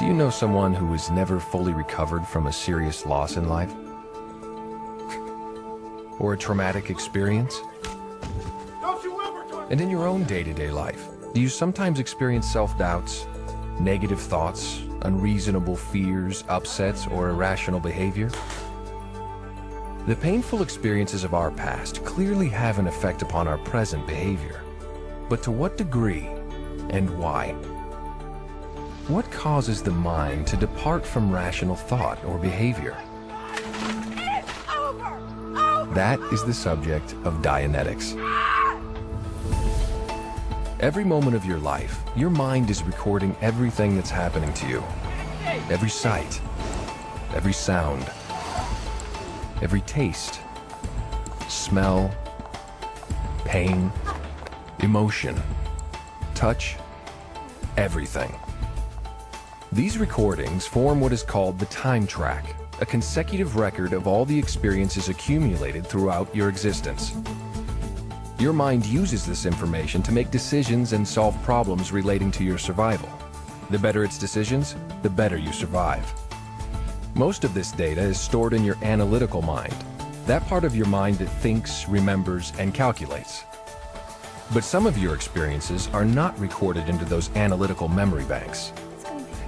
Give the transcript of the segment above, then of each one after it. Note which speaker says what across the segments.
Speaker 1: Do you know someone who has never fully recovered from a serious loss in life? Or a traumatic experience? And in your own day-to-day life, do you sometimes experience self-doubts, negative thoughts, unreasonable fears, upsets, or irrational behavior? The painful experiences of our past clearly have an effect upon our present behavior. But to what degree and why? What causes the mind to depart from rational thought or behavior? That is the subject of Dianetics. Every moment of your life, your mind is recording everything that's happening to you. Every sight, every sound, every taste, smell, pain, emotion, touch, everything. These recordings form what is called the time track, a consecutive record of all the experiences accumulated throughout your existence. Your mind uses this information to make decisions and solve problems relating to your survival. The better its decisions, the better you survive. Most of this data is stored in your analytical mind, that part of your mind that thinks, remembers, and calculates. But some of your experiences are not recorded into those analytical memory banks.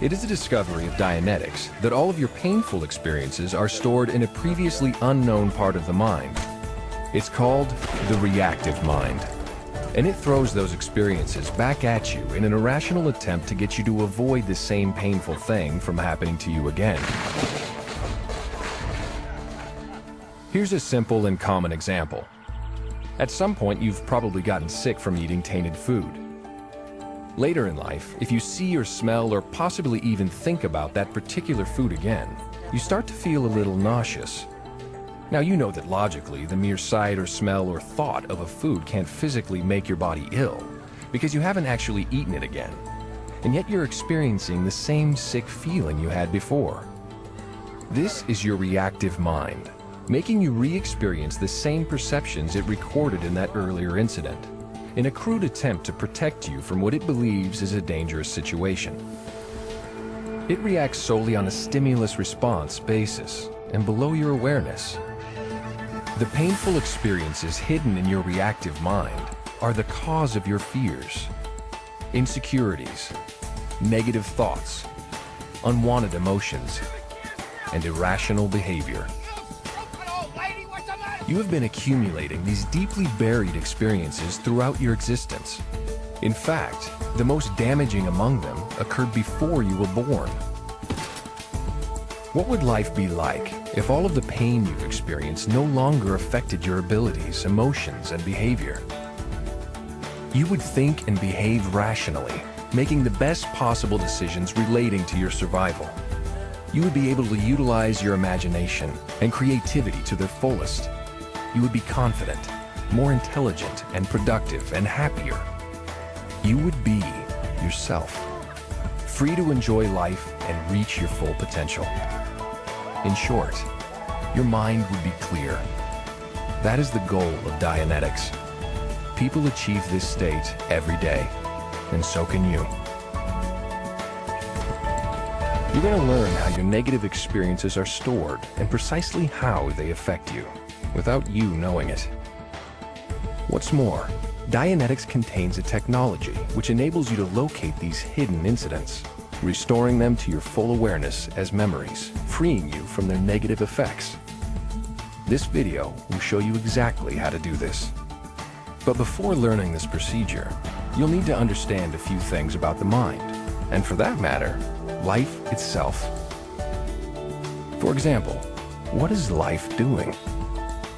Speaker 1: It is a discovery of Dianetics that all of your painful experiences are stored in a previously unknown part of the mind. It's called the reactive mind, and it throws those experiences back at you in an irrational attempt to get you to avoid the same painful thing from happening to you again. Here's a simple and common example. At some point, you've probably gotten sick from eating tainted food. Later in life, if you see or smell or possibly even think about that particular food again, you start to feel a little nauseous. Now, you know that logically, the mere sight or smell or thought of a food can't physically make your body ill, because you haven't actually eaten it again. And yet you're experiencing the same sick feeling you had before. This is your reactive mind, making you re-experience the same perceptions it recorded in that earlier incident, in a crude attempt to protect you from what it believes is a dangerous situation. It reacts solely on a stimulus-response basis and below your awareness. The painful experiences hidden in your reactive mind are the cause of your fears, insecurities, negative thoughts, unwanted emotions, and irrational behavior. You have been accumulating these deeply buried experiences throughout your existence. In fact, the most damaging among them occurred before you were born. What would life be like if all of the pain you've experienced no longer affected your abilities, emotions, and behavior? You would think and behave rationally, making the best possible decisions relating to your survival. You would be able to utilize your imagination and creativity to their fullest. You would be confident, more intelligent, and productive, and happier. You would be yourself, free to enjoy life and reach your full potential. In short, your mind would be clear. That is the goal of Dianetics. People achieve this state every day, and so can you. You're going to learn how your negative experiences are stored and precisely how they affect you, without you knowing it. What's more, Dianetics contains a technology which enables you to locate these hidden incidents, restoring them to your full awareness as memories, freeing you from their negative effects. This video will show you exactly how to do this. But before learning this procedure, you'll need to understand a few things about the mind, and for that matter, life itself. For example, what is life doing?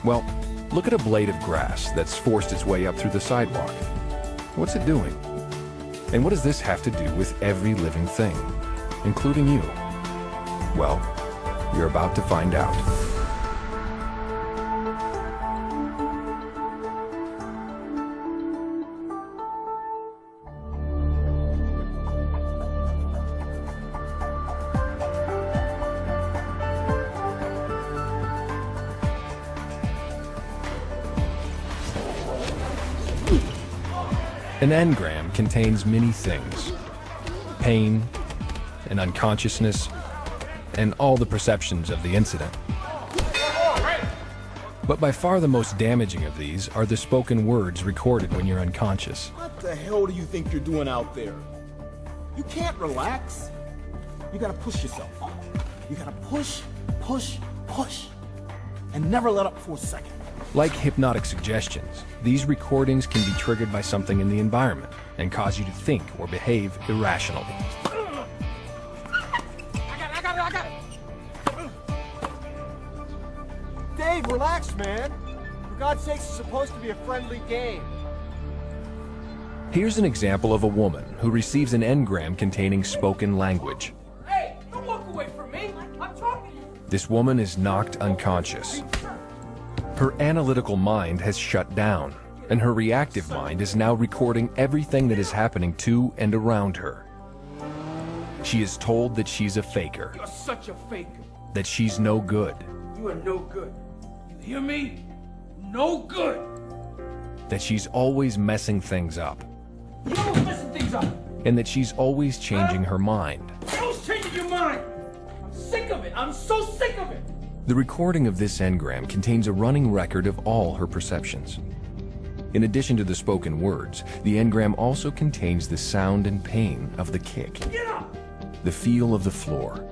Speaker 1: Well, look at a blade of grass that's forced its way up through the sidewalk. What's it doing? And what does this have to do with every living thing, including you? Well, you're about to find out. An engram contains many things: pain, and unconsciousness, and all the perceptions of the incident. But by far the most damaging of these are the spoken words recorded when you're unconscious.
Speaker 2: What the hell do you think you're doing out there? You can't relax. You gotta push yourself. You gotta push, push, push, and never let up for a second.
Speaker 1: Like hypnotic suggestions, these recordings can be triggered by something in the environment and cause you to think or behave irrationally.
Speaker 2: I got it. Dave, relax, man. For God's sakes, it's supposed to be a friendly game.
Speaker 1: Here's an example of a woman who receives an engram containing spoken language.
Speaker 3: Hey, don't walk away from me. I'm talking.
Speaker 1: This woman is knocked unconscious. Her analytical mind has shut down, and her reactive mind is now recording everything that is happening to and around her. She is told that she's a faker,
Speaker 3: You're such a faker.
Speaker 1: that she's no good,
Speaker 3: You are no good. You hear me? No good.
Speaker 1: that she's always messing things up,
Speaker 3: You're always messing things up.
Speaker 1: and that she's always changing her mind.
Speaker 3: You're always changing your mind. I'm sick of it. I'm so sick of it.
Speaker 1: The recording of this engram contains a running record of all her perceptions. In addition to the spoken words, the engram also contains the sound and pain of the kick,
Speaker 3: Get up.
Speaker 1: the feel of the floor,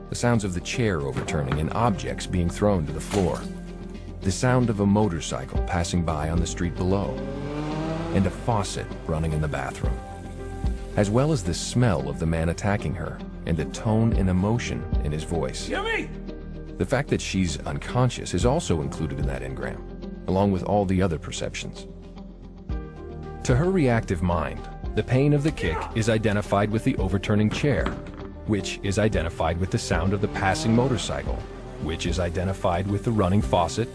Speaker 1: the sounds of the chair overturning and objects being thrown to the floor, the sound of a motorcycle passing by on the street below, and a faucet running in the bathroom, as well as the smell of the man attacking her and the tone and emotion in his voice.
Speaker 3: You hear me?
Speaker 1: The fact that she's unconscious is also included in that engram, along with all the other perceptions. To her reactive mind, the pain of the kick is identified with the overturning chair, which is identified with the sound of the passing motorcycle, which is identified with the running faucet,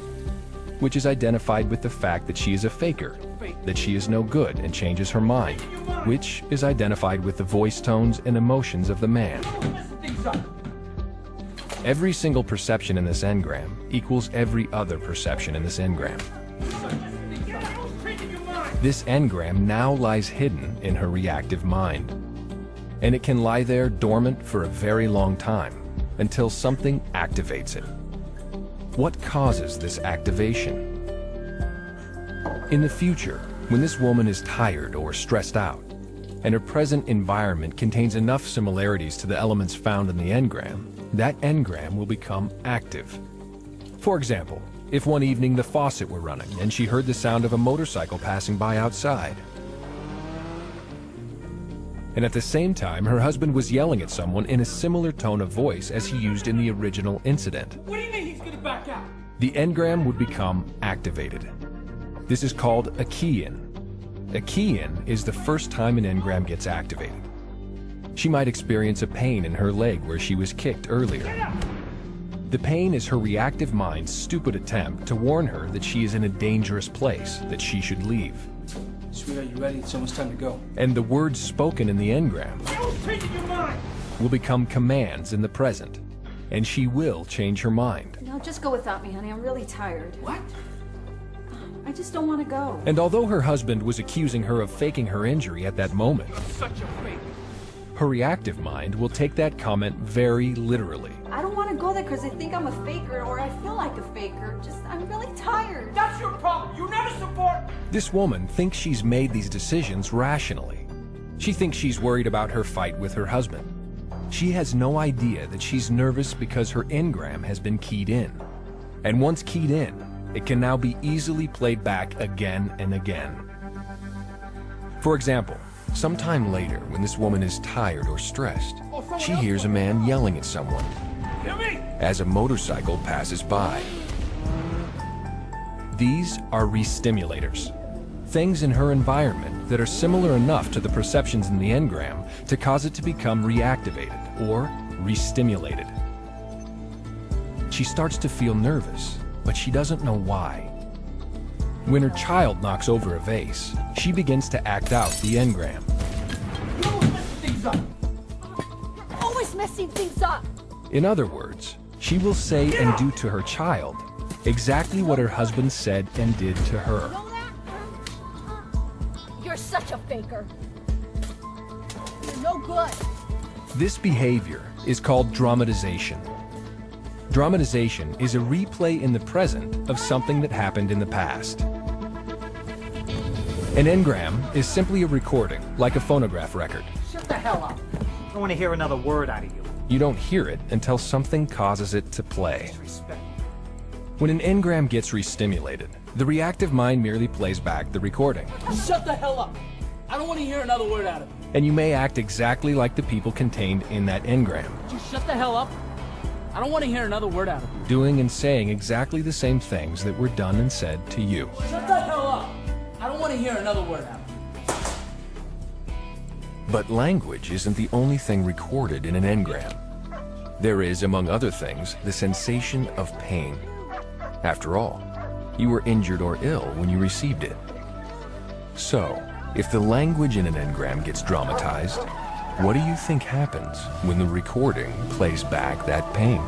Speaker 1: which is identified with the fact that she is a faker, that she is no good and changes her mind, which is identified with the voice tones and emotions of the man.
Speaker 3: You're always messing things up.
Speaker 1: Every single perception in this engram equals every other perception in this engram.
Speaker 3: You're messing things up. You're always changing your mind.
Speaker 1: This engram now lies hidden in her reactive mind, and it can lie there dormant for a very long time until something activates it. What causes this activation? In the future, when this woman is tired or stressed out, and her present environment contains enough similarities to the elements found in the engram, that engram will become active. For example, if one evening the faucet were running and she heard the sound of a motorcycle passing by outside, and at the same time her husband was yelling at someone in a similar tone of voice as he used in the original incident,
Speaker 3: What do you mean he's gonna back out?
Speaker 1: the engram would become activated. This is called a key-in. A key-in is the first time an engram gets activated. She might experience a pain in her leg where she was kicked earlier. The pain is her reactive mind's stupid attempt to warn her that she is in a dangerous place, that she should leave.
Speaker 4: Sweetheart, you ready? It's almost time to go.
Speaker 1: And the words spoken in the engram
Speaker 3: You're always changing your mind.
Speaker 1: will become commands in the present, and she will change her mind.
Speaker 5: No, just go without me, honey. I'm really tired.
Speaker 3: What?
Speaker 5: I just don't want to go.
Speaker 1: And although her husband was accusing her of faking her injury at that moment,
Speaker 3: You're such a faker.
Speaker 1: her reactive mind will take that comment very literally.
Speaker 5: I don't want to go there because I think I'm a faker or I feel like a faker. I'm really tired.
Speaker 3: That's your problem. You never support.
Speaker 1: This woman thinks she's made these decisions rationally. She thinks she's worried about her fight with her husband. She has no idea that she's nervous because her engram has been keyed in. And once keyed in, it can now be easily played back again and again. For example, sometime later, when this woman is tired or stressed, she hears a man yelling at someone
Speaker 3: Hear me?
Speaker 1: as a motorcycle passes by. These are re-stimulators, things in her environment that are similar enough to the perceptions in the engram to cause it to become reactivated or re-stimulated. She starts to feel nervous, but she doesn't know why. When her child knocks over a vase, she begins to act out the engram.
Speaker 3: You're always messing things up.
Speaker 5: You're always messing things up.
Speaker 1: In other words, she will say and do to her child exactly what her husband said and did to her.
Speaker 5: Know that? You're such a faker. You're no good.
Speaker 1: This behavior is called dramatization. Dramatization is a replay in the present of something that happened in the past. An engram is simply a recording, like a phonograph record.
Speaker 6: Shut the hell up. I don't want to hear another word out of you.
Speaker 1: You don't hear it until something causes it to play.
Speaker 6: Disrespect.
Speaker 1: When an engram gets restimulated, the reactive mind merely plays back the recording.
Speaker 3: Shut the hell up. I don't want to hear another word out of you.
Speaker 1: And you may act exactly like the people contained in that engram,
Speaker 3: Just shut the hell up. I don't want to hear another word out of you.
Speaker 1: doing and saying exactly the same things that were done and said to you.
Speaker 3: Shut the hell up. I don't want to hear another word out of you.
Speaker 1: But language isn't the only thing recorded in an engram. There is, among other things, the sensation of pain. After all, you were injured or ill when you received it. So, if the language in an engram gets dramatized, what do you think happens when the recording plays back that pain?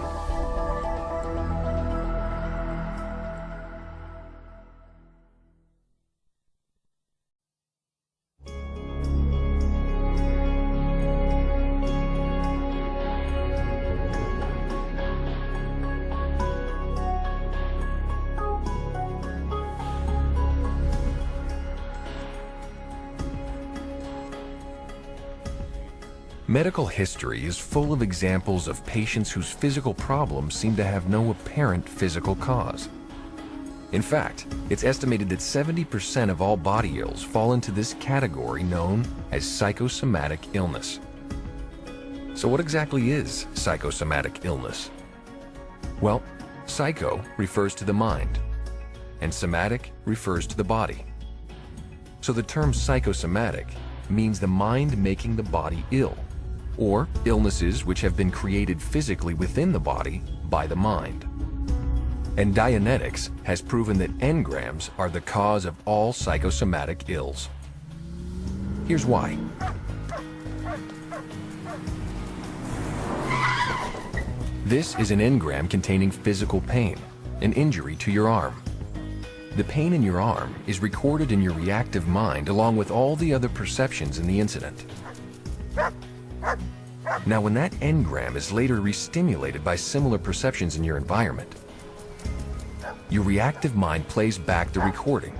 Speaker 1: Medical history is full of examples of patients whose physical problems seem to have no apparent physical cause. In fact, it's estimated that 70% of all body ills fall into this category known as psychosomatic illness. So what exactly is psychosomatic illness? Well, psycho refers to the mind, and somatic refers to the body. So the term psychosomatic means the mind making the body ill, or illnesses which have been created physically within the body by the mind. And Dianetics has proven that engrams are the cause of all psychosomatic ills. Here's why. This is an engram containing physical pain, an injury to your arm. The pain in your arm is recorded in your reactive mind along with all the other perceptions in the incident. Now, when that engram is later restimulated by similar perceptions in your environment, your reactive mind plays back the recording,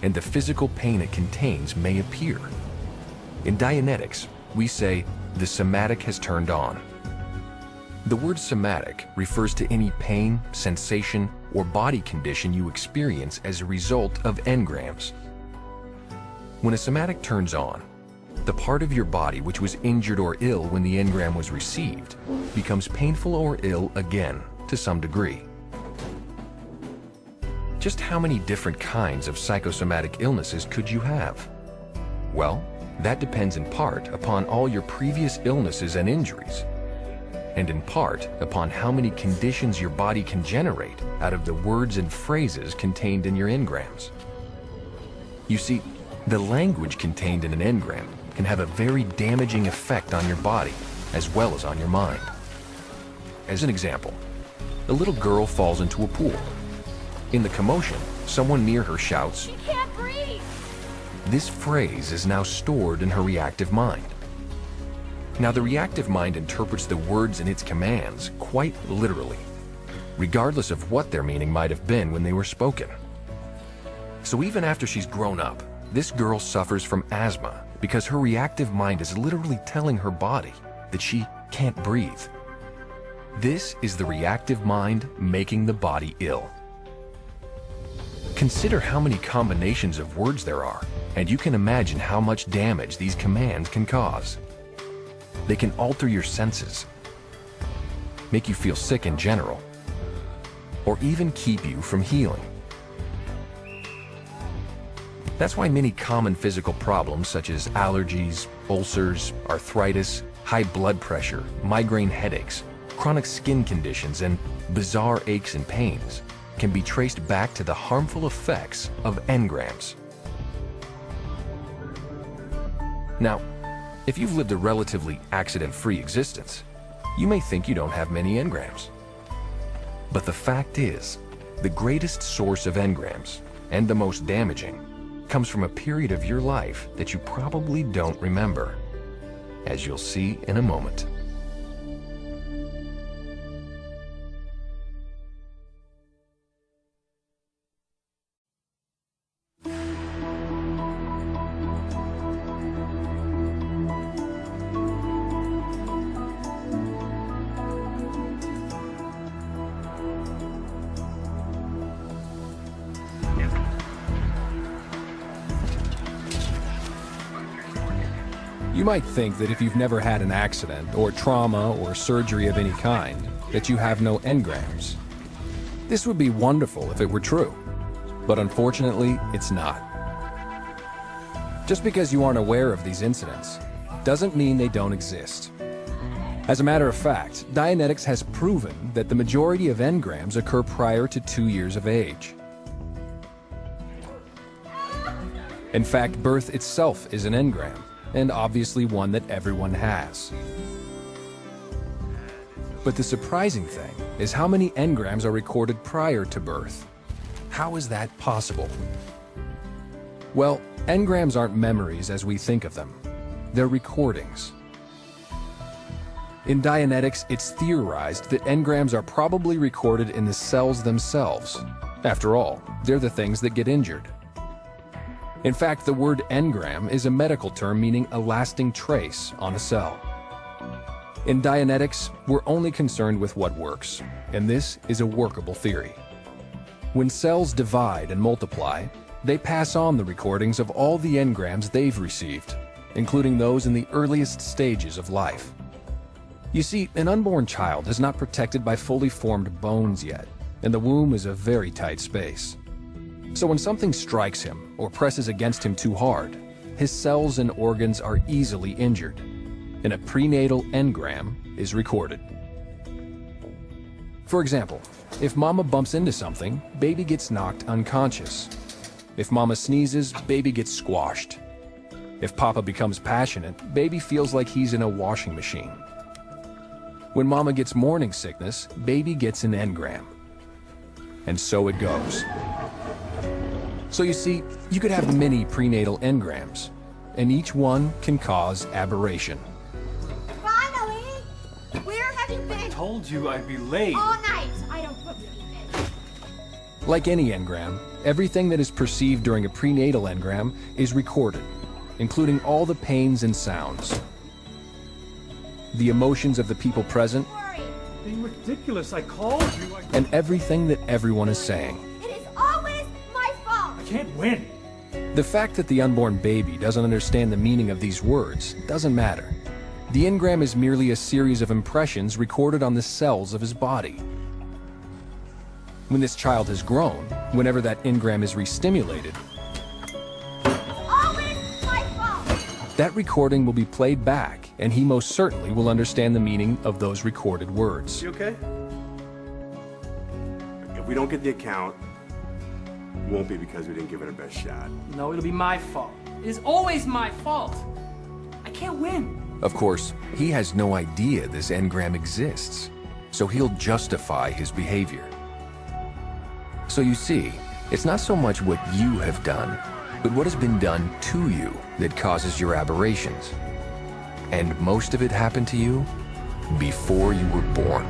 Speaker 1: and the physical pain it contains may appear. In Dianetics, we say the somatic has turned on. The word somatic refers to any pain, sensation, or body condition you experience as a result of engrams. When a somatic turns on, the part of your body which was injured or ill when the engram was received becomes painful or ill again to some degree. Just how many different kinds of psychosomatic illnesses could you have? Well, that depends in part upon all your previous illnesses and injuries, and in part upon how many conditions your body can generate out of the words and phrases contained in your engrams. You see, the language contained in an engram can have a very damaging effect on your body as well as on your mind. As an example, a little girl falls into a pool. In the commotion, someone near her shouts,
Speaker 5: She can't breathe.
Speaker 1: This phrase is now stored in her reactive mind. Now, the reactive mind interprets the words in its commands quite literally, regardless of what their meaning might have been when they were spoken. So even after she's grown up, this girl suffers from asthma because her reactive mind is literally telling her body that she can't breathe. This is the reactive mind making the body ill. Consider how many combinations of words there are, and you can imagine how much damage these commands can cause. They can alter your senses, make you feel sick in general, or even keep you from healing. That's why many common physical problems such as allergies, ulcers, arthritis, high blood pressure, migraine headaches, chronic skin conditions, and bizarre aches and pains can be traced back to the harmful effects of engrams. Now, if you've lived a relatively accident-free existence, you may think you don't have many engrams. But the fact is, the greatest source of engrams, and the most damaging, comes from a period of your life that you probably don't remember. as you'll see in a moment. You might think that if you've never had an accident or trauma or surgery of any kind, that you have no engrams. This would be wonderful if it were true, but unfortunately, it's not. Just because you aren't aware of these incidents doesn't mean they don't exist. As a matter of fact, Dianetics has proven that the majority of engrams occur prior to 2 years of age. In fact, birth itself is an engram, and obviously one that everyone has. But the surprising thing is how many engrams are recorded prior to birth. How is that possible? Well, engrams aren't memories as we think of them. They're recordings. In Dianetics, it's theorized that engrams are probably recorded in the cells themselves. After all, they're the things that get injured. In fact, the word engram is a medical term meaning a lasting trace on a cell. In Dianetics, we're only concerned with what works, and this is a workable theory. When cells divide and multiply, they pass on the recordings of all the engrams they've received, including those in the earliest stages of life. You see, an unborn child is not protected by fully formed bones yet, and the womb is a very tight space. So when something strikes him or presses against him too hard, his cells and organs are easily injured, and a prenatal engram is recorded. For example, if mama bumps into something, baby gets knocked unconscious. If mama sneezes, baby gets squashed. If papa becomes passionate, baby feels like he's in a washing machine. When mama gets morning sickness, baby gets an engram. And so it goes. So you see, you could have many prenatal engrams, and each one can cause aberration.
Speaker 5: Finally! Where have you been?
Speaker 4: Told you I'd be late.
Speaker 5: All night. I don't believe it.
Speaker 1: Like any engram, everything that is perceived during a prenatal engram is recorded, including all the pains and sounds, the emotions of the people present,
Speaker 4: Being ridiculous. I called you.
Speaker 1: and everything that everyone is saying.
Speaker 5: It is always my fault.
Speaker 4: I can't win.
Speaker 1: The fact that the unborn baby doesn't understand the meaning of these words doesn't matter. The engram is merely a series of impressions recorded on the cells of his body. When this child has grown, whenever that engram is re-stimulated,
Speaker 5: Always my fault.
Speaker 1: that recording will be played back, and he most certainly will understand the meaning of those recorded words.
Speaker 7: You okay? If we don't get the account, it won't be because we didn't give it our best shot.
Speaker 3: No, it'll be my fault. It is always my fault. I can't win.
Speaker 1: Of course, he has no idea this engram exists, so he'll justify his behavior. So you see, it's not so much what you have done, but what has been done to you that causes your aberrations. And most of it happened to you before you were born.